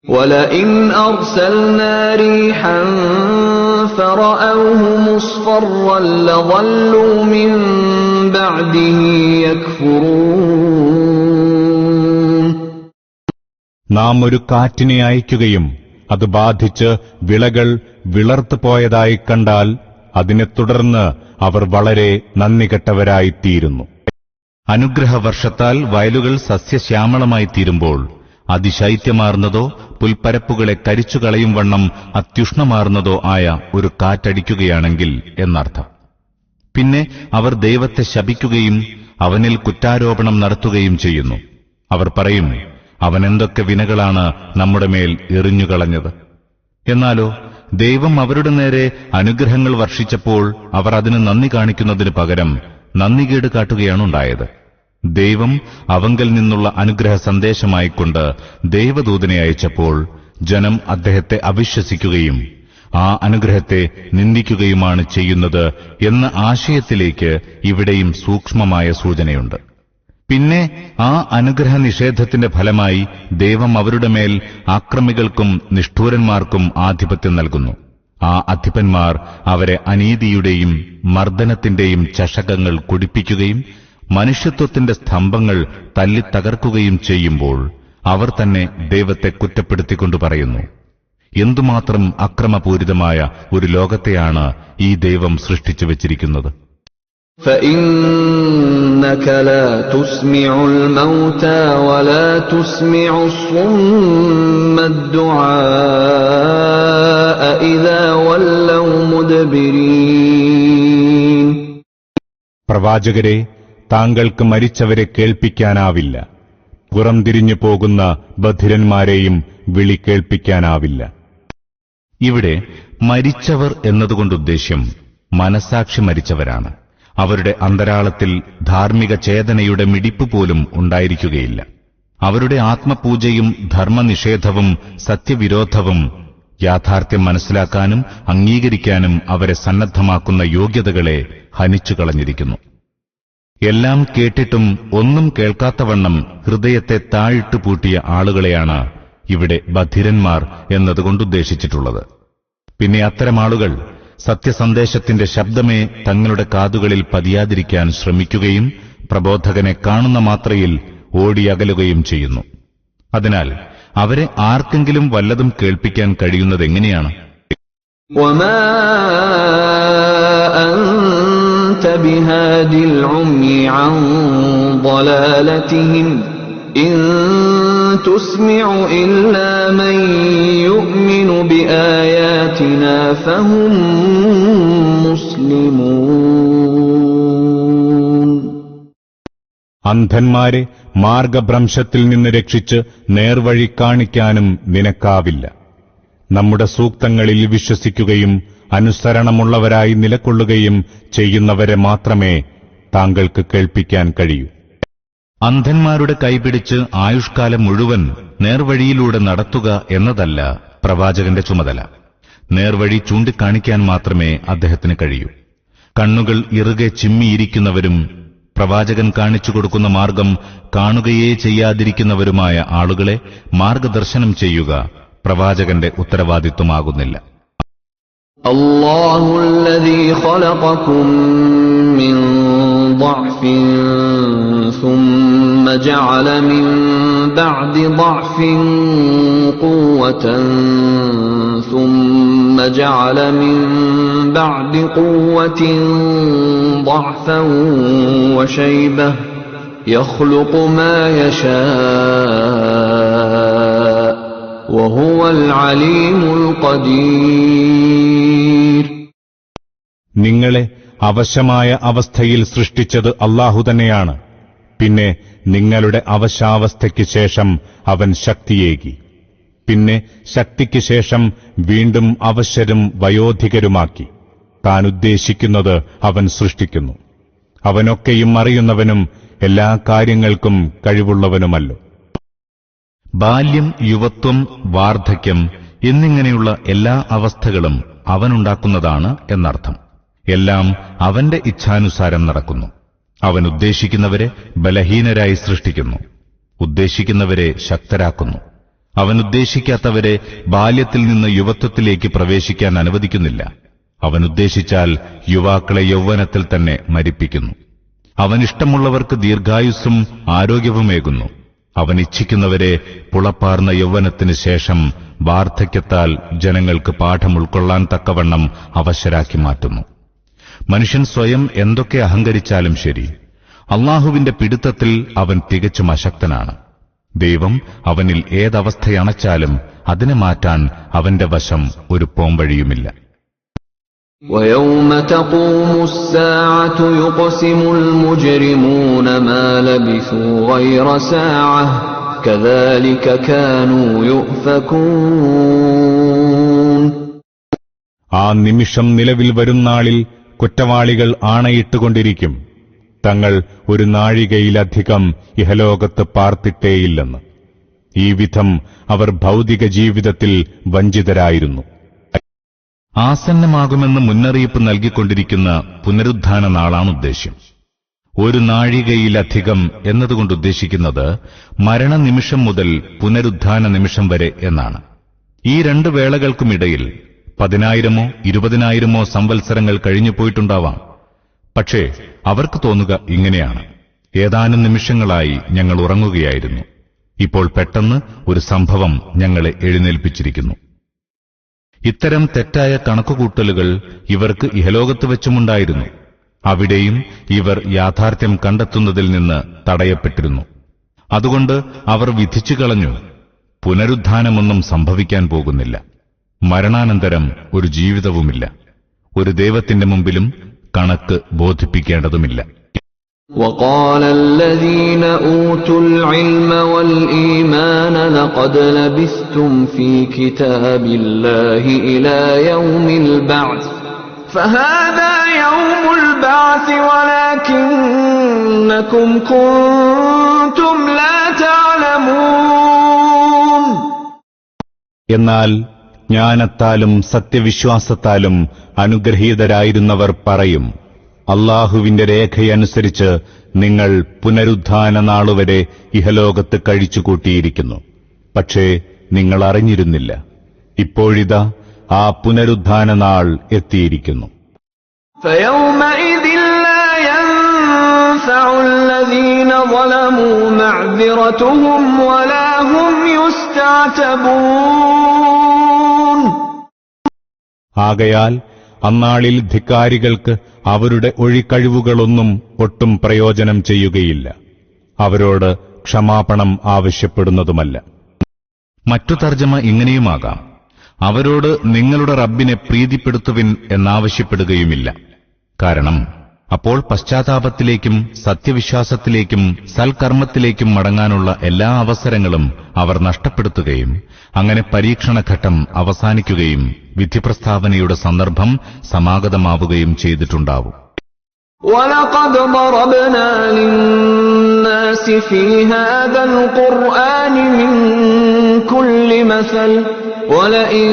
وَلَئِنْ أَرْسَلْنَا رِيحًا فَرَأَوْهُ مُصْفَرًّا لَظَلُّوا مِنْ بَعْدِهِ يَكْفُرُونَ. നാം ഒരു കാറ്റിനെ അയക്കുകയും അത് ബാധിച്ച് വിളകൾ വിളർത്തുപോയതായി കണ്ടാൽ അതിനെ തുടർന്ന് അവർ വളരെ നന്ദികെട്ടവരായിത്തീരുന്നു. അനുഗ്രഹവർഷത്താൽ വയലുകൾ സസ്യശ്യാമളമായി തീരുമ്പോൾ അതിശൈത്യമാർന്നതോ പുൽപ്പരപ്പുകളെ കരിച്ചുകളയും വണ്ണം അത്യുഷ്ണമാർന്നതോ ആയ ഒരു കാറ്റടിക്കുകയാണെങ്കിൽ എന്നർത്ഥം. പിന്നെ അവർ ദൈവത്തെ ശപിക്കുകയും അവനിൽ കുറ്റാരോപണം നടത്തുകയും ചെയ്യുന്നു. അവർ പറയും, അവനെന്തൊക്കെ വിനകളാണ് നമ്മുടെ മേൽ എറിഞ്ഞുകളഞ്ഞത്. എന്നാലോ ദൈവം അവരുടെ നേരെ അനുഗ്രഹങ്ങൾ വർഷിച്ചപ്പോൾ അവർ അതിന് നന്ദി കാണിക്കുന്നതിന് പകരം നന്ദികേട് കാട്ടുകയാണുണ്ടായത്. ദൈവം അവങ്കൽ നിന്നുള്ള അനുഗ്രഹ സന്ദേശമായിക്കൊണ്ട് ദൈവദൂതനെ അയച്ചപ്പോൾ ജനം അദ്ദേഹത്തെ അവിശ്വസിക്കുകയും ആ അനുഗ്രഹത്തെ നിന്ദിക്കുകയുമാണ് ചെയ്യുന്നത് എന്ന ആശയത്തിലേക്ക് ഇവിടെയും സൂക്ഷ്മമായ സൂചനയുണ്ട്. പിന്നെ ആ അനുഗ്രഹ നിഷേധത്തിന്റെ ഫലമായി ദൈവം അവരുടെ മേൽ ആക്രമികൾക്കും നിഷ്ഠൂരന്മാർക്കും ആധിപത്യം നൽകുന്നു. ആ അധിപന്മാർ അവരെ അനീതിയുടെയും മർദ്ദനത്തിന്റെയും ചഷകങ്ങൾ കുടിപ്പിക്കുകയും മനുഷ്യത്വത്തിന്റെ സ്തംഭങ്ങൾ തല്ലിത്തകർക്കുകയും ചെയ്യുമ്പോൾ അവർ തന്നെ ദൈവത്തെ കുറ്റപ്പെടുത്തിക്കൊണ്ട് പറയുന്നു, എന്തുമാത്രം അക്രമപൂരിതമായ ഒരു ലോകത്തെയാണ് ഈ ദൈവം സൃഷ്ടിച്ചു വച്ചിരിക്കുന്നത്. فَإِنَّكَ لَا تُسْمِعُ الْمَوْتَى وَلَا تُسْمِعُ الصُّمَّ الدُّعَاءَ إِذَا وَلَّوْا مُدْبِرِينَ. പ്രവാചകരെ, താങ്കൾക്ക് മരിച്ചവരെ കേൾപ്പിക്കാനാവില്ല, പുറംതിരിഞ്ഞു പോകുന്ന ബധിരന്മാരെയും വിളി കേൾപ്പിക്കാനാവില്ല. ഇവിടെ മരിച്ചവർ എന്നതുകൊണ്ടുദ്ദേശ്യം മനസാക്ഷി മരിച്ചവരാണ്. അവരുടെ അന്തരാളത്തിൽ ധാർമ്മിക ചേതനയുടെ മിടിപ്പ് പോലും ഉണ്ടായിരിക്കുകയില്ല. അവരുടെ ആത്മപൂജയും ധർമ്മനിഷേധവും സത്യവിരോധവും യാഥാർത്ഥ്യം മനസ്സിലാക്കാനും അംഗീകരിക്കാനും അവരെ സന്നദ്ധമാക്കുന്ന യോഗ്യതകളെ ഹനിച്ചുകളഞ്ഞിരിക്കുന്നു. എല്ലാം കേട്ടിട്ടും ഒന്നും കേൾക്കാത്തവണ്ണം ഹൃദയത്തെ താഴിട്ടു പൂട്ടിയ ആളുകളെയാണ് ഇവിടെ ബധിരന്മാർ എന്നതുകൊണ്ടുദ്ദേശിച്ചിട്ടുള്ളത്. പിന്നെ അത്തരം ആളുകൾ സത്യസന്ദേശത്തിന്റെ ശബ്ദമേ തങ്ങളുടെ കാതുകളിൽ പതിയാതിരിക്കാൻ ശ്രമിക്കുകയും പ്രബോധകനെ കാണുന്ന മാത്രയിൽ ഓടിയകലുകയും ചെയ്യുന്നു. അതിനാൽ അവരെ ആർക്കെങ്കിലും വല്ലതും കേൾപ്പിക്കാൻ കഴിയുന്നതെങ്ങനെയാണ്? وَمَا أَنْتَ بِهَادِ الْعُمْيِ عَنْ ضَلَالَتِهِمْ إِنْ تُسْمِعُ إِلَّا مَنْ يُؤْمِنُ بِآيَاتِنَا فَهُمْ مُسْلِمُونَ. അന്ധന്മാരെ മാർഗഭ്രംശത്തിൽ നിന്ന് രക്ഷിച്ച് നേർവഴി കാണിക്കാനും നിനക്കാവില്ല. നമ്മുടെ സൂക്തങ്ങളിൽ വിശ്വസിക്കുകയും അനുസരണമുള്ളവരായി നിലകൊള്ളുകയും ചെയ്യുന്നവരെ മാത്രമേ താങ്കൾക്ക് കേൾപ്പിക്കാൻ കഴിയൂ. അന്ധന്മാരുടെ കൈപിടിച്ച് ആയുഷ്കാലം മുഴുവൻ നേർവഴിയിലൂടെ നടത്തുക എന്നതല്ല പ്രവാചകന്റെ ചുമതല. നേർവഴി ചൂണ്ടിക്കാണിക്കാൻ മാത്രമേ അദ്ദേഹത്തിന് കഴിയൂ. കണ്ണുകൾ ഇറുകെ ചിമ്മിയിരിക്കുന്നവരും പ്രവാചകൻ കാണിച്ചു കൊടുക്കുന്ന മാർഗം കാണുകയേ ചെയ്യാതിരിക്കുന്നവരുമായ ആളുകളെ മാർഗദർശനം ചെയ്യുക പ്രവാചകന്റെ ഉത്തരവാദിത്വമാകുന്നില്ല. അല്ലാഹു അല്ലദീ ഖലഖകും മിൻ ضعف ثم جعل من بعد ضعف قوة ثم جعل من بعد قوة ضعفا وشيبة يخلق ما يشاء وهو العليم القدير. നിങ്ങളെ അവശമായ അവസ്ഥയിൽ സൃഷ്ടിച്ചത് അല്ലാഹു തന്നെയാണ്. പിന്നെ നിങ്ങളുടെ അവശാവസ്ഥയ്ക്ക് ശേഷം അവൻ ശക്തിയേകി. പിന്നെ ശക്തിക്ക് ശേഷം വീണ്ടും അവശരും വയോധികരുമാക്കി. താൻ ഉദ്ദേശിക്കുന്നത് അവൻ സൃഷ്ടിക്കുന്നു. അവനൊക്കെയും അറിയുന്നവനും എല്ലാ കാര്യങ്ങൾക്കും കഴിവുള്ളവനുമല്ലോ. ബാല്യം, യുവത്വം, വാർദ്ധക്യം എന്നിങ്ങനെയുള്ള എല്ലാ അവസ്ഥകളും അവനുണ്ടാക്കുന്നതാണ് എന്നർത്ഥം. എല്ലാം അവന്റെ ഇച്ഛാനുസാരം നടക്കുന്നു. അവൻ ഉദ്ദേശിക്കുന്നവരെ ബലഹീനരായി സൃഷ്ടിക്കുന്നു, ഉദ്ദേശിക്കുന്നവരെ ശക്തരാക്കുന്നു. അവനുദ്ദേശിക്കാത്തവരെ ബാല്യത്തിൽ നിന്ന് യുവത്വത്തിലേക്ക് പ്രവേശിക്കാൻ അനുവദിക്കുന്നില്ല. അവനുദ്ദേശിച്ചാൽ യുവാക്കളെ യൗവനത്തിൽ തന്നെ മരിപ്പിക്കുന്നു. അവനിഷ്ടമുള്ളവർക്ക് ദീർഘായുസ്സും ആരോഗ്യവുമേകുന്നു. അവൻ ഇച്ഛിക്കുന്നവരെ പുളപ്പാർന്ന യൗവനത്തിന് ശേഷം വാർദ്ധക്യത്താൽ ജനങ്ങൾക്ക് പാഠം ഉൾക്കൊള്ളാൻ തക്കവണ്ണം അവശരാക്കി മാറ്റുന്നു. മനുഷ്യൻ സ്വയം എന്തൊക്കെ അഹങ്കരിച്ചാലും ശരി, അള്ളാഹുവിന്റെ പിടുത്തത്തിൽ അവൻ തികച്ചും അശക്തനാണ്. ദൈവം അവനിൽ ഏതവസ്ഥയണച്ചാലും അതിനെ മാറ്റാൻ അവന്റെ വശം ഒരു പോംവഴിയുമില്ല. وَيَوْمَ تَقُومُ السَّاعَةُ يُقْسِمُ الْمُجْرِمُونَ مَا لَبِثُوا غَيْرَ سَاعَةٍ كَذَلِكَ كَانُوا يُؤْفَكُونَ. ആ നിമിഷം നിലവിൽ വരുന്നാളിൽ കുറ്റവാളികൾ ആണയിട്ടുകൊണ്ടിരിക്കും, തങ്ങൾ ഒരു നാഴികയിലധികം ഇഹലോകത്ത് പാർത്തിട്ടേയില്ലെന്ന്. ഈ വിധം അവർ ഭൗതിക ജീവിതത്തിൽ വഞ്ചിതരായിരുന്നു. ആസന്നമാകുമെന്ന് മുന്നറിയിപ്പ് നൽകിക്കൊണ്ടിരിക്കുന്ന പുനരുദ്ധാന നാളാണ് ഉദ്ദേശ്യം. ഒരു നാഴികയിലധികം എന്നതുകൊണ്ട് ഉദ്ദേശിക്കുന്നത് മരണനിമിഷം മുതൽ പുനരുദ്ധാന നിമിഷം വരെ എന്നാണ്. ഈ രണ്ട് വേളകൾക്കുമിടയിൽ 10,000-ഓ 20,000-ഓ സംവത്സരങ്ങൾ കഴിഞ്ഞു പോയിട്ടുണ്ടാവാം. പക്ഷേ അവർക്ക് തോന്നുക ഇങ്ങനെയാണ്: ഏതാനും നിമിഷങ്ങളായി ഞങ്ങൾ ഉറങ്ങുകയായിരുന്നു, ഇപ്പോൾ പെട്ടെന്ന് ഒരു സംഭവം ഞങ്ങളെ എഴുന്നേൽപ്പിച്ചിരിക്കുന്നു. ഇത്തരം തെറ്റായ കണക്കുകൂട്ടലുകൾ ഇവർക്ക് ഇഹലോകത്ത് വെച്ചുമുണ്ടായിരുന്നു. അവിടെയും ഇവർ യാഥാർത്ഥ്യം കണ്ടെത്തുന്നതിൽ നിന്ന് തടയപ്പെട്ടിരുന്നു. അതുകൊണ്ട് അവർ വിധിച്ചു കളഞ്ഞു, പുനരുദ്ധാനമൊന്നും സംഭവിക്കാൻ പോകുന്നില്ല, മരണാനന്തരം ഒരു ജീവിതവുമില്ല, ഒരു ദൈവത്തിന്റെ മുമ്പിലും കണക്ക് ബോധിപ്പിക്കേണ്ടതുമില്ല. وَقَالَ الَّذِينَ أُوتُوا الْعِلْمَ وَالْإِيمَانَ لَقَدْ لَبِثْتُمْ فِي كِتَابِ اللَّهِ إِلَى يَوْمِ الْبَعْثِ فَهَذَا يَوْمُ الْبَعْثِ وَلَكِنَّكُمْ كُنتُمْ لَا تَعْلَمُونَ. എന്നാൽ ജ്ഞാനത്താലും സത്യവിശ്വാസത്താലും അനുഗ്രഹീതരായിരുന്നവർ പറയും, അള്ളാഹുവിന്റെ രേഖയനുസരിച്ച് നിങ്ങൾ പുനരുദ്ധാന നാളുവരെ ഇഹലോകത്ത് കഴിച്ചുകൂട്ടിയിരിക്കുന്നു. പക്ഷേ നിങ്ങൾ അറിഞ്ഞിരുന്നില്ല. ഇപ്പോഴിതാ ആ പുനരുദ്ധാന നാൾ എത്തിയിരിക്കുന്നു. فَيَوْمَئِذٍ لَّا يَنفَعُ الَّذِينَ ظَلَمُوا مَعْذِرَتُهُمْ وَلَا هُمْ يُسْتَعْتَبُونَ. ആകയാൽ അന്നാളിൽ ധിക്കാരികൾക്ക് അവരുടെ ഒഴികഴിവുകളൊന്നും ഒട്ടും പ്രയോജനം ചെയ്യുകയില്ല, അവരോട് ക്ഷമാപണം ആവശ്യപ്പെടുന്നതുമല്ല. മറ്റു തർജ്ജമ ഇങ്ങനെയുമാകാം: അവരോട് നിങ്ങളുടെ റബ്ബിനെ പ്രീതിപ്പെടുത്തുവിൻ എന്നാവശ്യപ്പെടുകയുമില്ല. കാരണം അപ്പോൾ പശ്ചാത്താപത്തിലേക്കും സത്യവിശ്വാസത്തിലേക്കും സൽക്കർമ്മത്തിലേക്കും മടങ്ങാനുള്ള എല്ലാ അവസരങ്ങളും അവർ നഷ്ടപ്പെടുത്തുകയും അങ്ങനെ പരീക്ഷണഘട്ടം അവസാനിക്കുകയും വിധിപ്രസ്താവനയുടെ സന്ദർഭം സമാഗതമാവുകയും ചെയ്തിട്ടുണ്ടാവും. وَلَقَدْ ضَرَبْنَا لِلنَّاسِ فِي هَذَا الْقُرْآنِ مِنْ كُلِّ مَثَلٍ وَلَئِنْ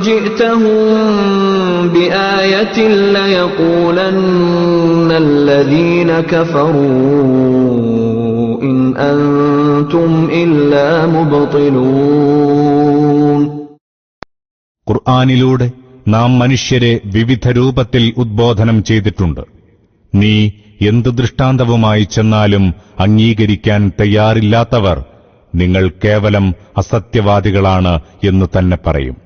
جِئْتَهُمْ بِآيَةٍ لَيَقُولَنَّ الَّذِينَ كَفَرُوا إِنْ أَنْتُمْ إِلَّا مُبْطِلُونَ. ഖുർആനിലൂടെ നാം മനുഷ്യരെ വിവിധ രൂപത്തിൽ ഉദ്ബോധനം ചെയ്തിട്ടുണ്ട്. നീ എന്ത് ദൃഷ്ടാന്തവുമായി ചെന്നാലും അംഗീകരിക്കാൻ തയ്യാറില്ലാത്തവർ നിങ്ങൾ കേവലം അസത്യവാദികളാണ് എന്ന് തന്നെ പറയും.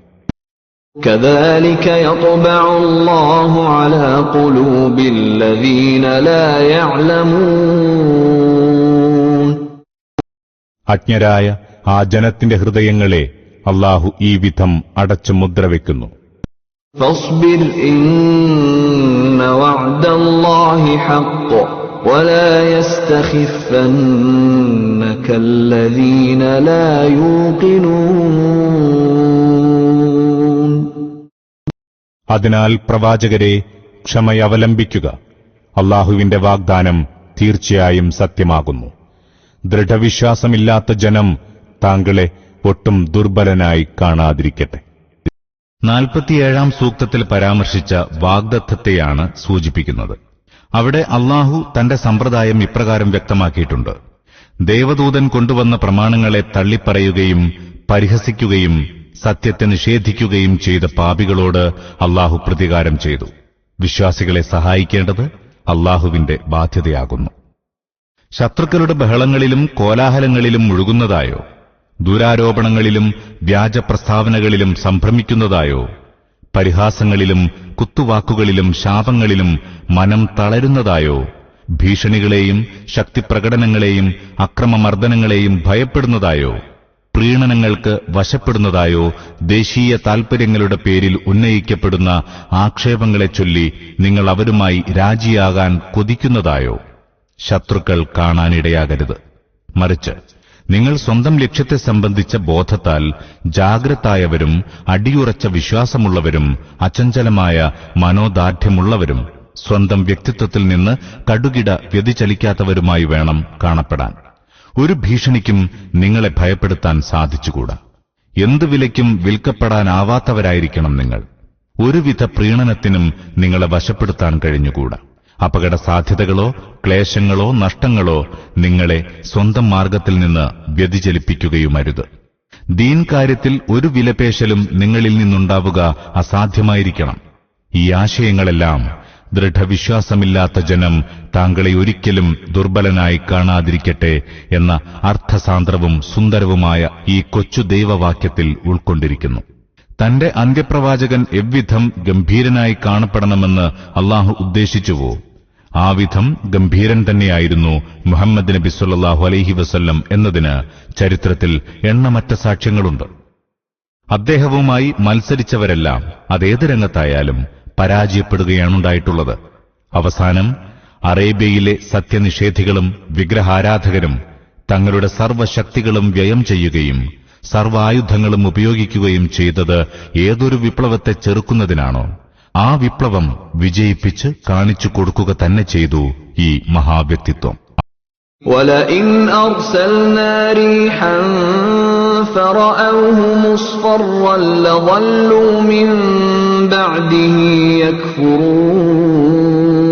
كَذَلِكَ يَطْبَعُ اللَّهُ عَلَى قُلُوبِ الَّذِينَ لَا يَعْلَمُونَ. അജ്ഞരായ ആ ജനത്തിന്റെ ഹൃദയങ്ങളെ അല്ലാഹു ഈ വിധം അടച്ചു മുദ്രവെക്കുന്നു. فاصبر إن وعد الله حق ولا يستخفنك الذين لا يوقنون. അതിനാൽ പ്രവാചകരെ ക്ഷമയവലംബിക്കുക, അല്ലാഹുവിന്റെ വാഗ്ദാനം തീർച്ചയായും സത്യമാകുന്നു. ദൃഢവിശ്വാസമില്ലാത്ത ജനം താങ്കളെ ഒട്ടും ദുർബലനായി കാണാതിരിക്കട്ടെ. 47-ാം സൂക്തത്തിൽ പരാമർശിച്ച വാഗ്ദത്തത്തെയാണ് സൂചിപ്പിക്കുന്നത്. അവിടെ അല്ലാഹു തന്റെ സമ്പ്രദായം ഇപ്രകാരം വ്യക്തമാക്കിയിട്ടുണ്ട്: ദേവദൂതൻ കൊണ്ടുവന്ന പ്രമാണങ്ങളെ തള്ളിപ്പറയുകയും പരിഹസിക്കുകയും സത്യത്തെ നിഷേധിക്കുകയും ചെയ്ത പാപികളോട് അല്ലാഹു പ്രതികാരം ചെയ്തു. വിശ്വാസികളെ സഹായിക്കേണ്ടത് അല്ലാഹുവിന്റെ ബാധ്യതയാകുന്നു. ശത്രുക്കളുടെ ബഹളങ്ങളിലും കോലാഹലങ്ങളിലും മുഴുകുന്നതായോ, ദുരാരോപണങ്ങളിലും വ്യാജപ്രസ്താവനകളിലും സംഭ്രമിക്കുന്നതായോ, പരിഹാസങ്ങളിലും കുത്തുവാക്കുകളിലും ശാപങ്ങളിലും മനം തളരുന്നതായോ, ഭീഷണികളെയും ശക്തിപ്രകടനങ്ങളെയും അക്രമമർദ്ദനങ്ങളെയും ഭയപ്പെടുന്നതായോ, പ്രീണനങ്ങൾക്ക് വശപ്പെടുന്നതായോ, ദേശീയ താൽപര്യങ്ങളുടെ പേരിൽ ഉന്നയിക്കപ്പെടുന്ന ആക്ഷേപങ്ങളെ ചൊല്ലി നിങ്ങൾ അവരുമായി രാജിയാകാൻ കൊതിക്കുന്നതായോ ശത്രുക്കൾ കാണാനിടയാകരുത്. മറിച്ച് നിങ്ങൾ സ്വന്തം ലക്ഷ്യത്തെ സംബന്ധിച്ച ബോധത്താൽ ജാഗ്രതായവരും അടിയുറച്ച വിശ്വാസമുള്ളവരും അചഞ്ചലമായ മനോദാർഢ്യമുള്ളവരും സ്വന്തം വ്യക്തിത്വത്തിൽ നിന്ന് കടുകിട വ്യതിചലിക്കാത്തവരുമായി വേണം കാണപ്പെടാൻ. ഒരു ഭീഷണിക്കും നിങ്ങളെ ഭയപ്പെടുത്താൻ സാധിച്ചുകൂടാ. എന്തു വിലയ്ക്കും വിൽക്കപ്പെടാനാവാത്തവരായിരിക്കണം നിങ്ങൾ. ഒരുവിധ പ്രീണനത്തിനും നിങ്ങളെ വശപ്പെടുത്താൻ കഴിഞ്ഞുകൂടാ. അപകട സാധ്യതകളോ ക്ലേശങ്ങളോ നഷ്ടങ്ങളോ നിങ്ങളെ സ്വന്തം മാർഗത്തിൽ നിന്ന് വ്യതിചലിപ്പിക്കുകയുമരുത്. ദീൻ കാര്യത്തിൽ ഒരു വിലപേശലും നിങ്ങളിൽ നിന്നുണ്ടാവുക അസാധ്യമായിരിക്കണം. ഈ ആശയങ്ങളെല്ലാം ദൃഢവിശ്വാസമില്ലാത്ത ജനം താങ്കളെ ഒരിക്കലും ദുർബലനായി കാണാതിരിക്കട്ടെ എന്ന അർത്ഥസാന്ദ്രവും സുന്ദരവുമായ ഈ കൊച്ചു ദൈവവാക്യത്തിൽ ഉൾക്കൊണ്ടിരിക്കുന്നു. തന്റെ അന്ത്യപ്രവാചകൻ എவ்விധം ഗംഭീരനായി കാണപ്പെടണമെന്ന് അല്ലാഹു ഉദ്ദേശിച്ചുവോ, ആ വിധം ഗംഭീരൻ തന്നെയായിരുന്നു മുഹമ്മദ് നബി സല്ലല്ലാഹു അലൈഹി വസല്ലം എന്നതിന് ചരിത്രത്തിൽ എണ്ണമറ്റ സാക്ഷ്യങ്ങളുണ്ട്. അദ്ദേഹവുമായി മത്സരിച്ചവരെല്ലാം അതേത് രംഗത്തായാലും പരാജയപ്പെടുകയാണുണ്ടായിട്ടുള്ളത്. അവസാനം അറേബ്യയിലെ സത്യനിഷേധികളും വിഗ്രഹാരാധകരും തങ്ങളുടെ സർവ്വശക്തികളും വ്യയം ചെയ്യുകയും സർവായുധങ്ങളും ഉപയോഗിക്കുകയും ചെയ്തത് ഏതൊരു വിപ്ലവത്തെ ചെറുക്കുന്നതിനാണോ, ആ വിപ്ലവം വിജയിപ്പിച്ച് കാണിച്ചു കൊടുക്കുക തന്നെ ചെയ്തു ഈ മഹാവ്യക്തിത്വം. وَلَئِنْ أَرْسَلْنَا رِيحًا فَرَأَوْهُ مُصْفَرًّا لَظَلُّوا مِنْ بَعْدِهِ يَكْفُرُونَ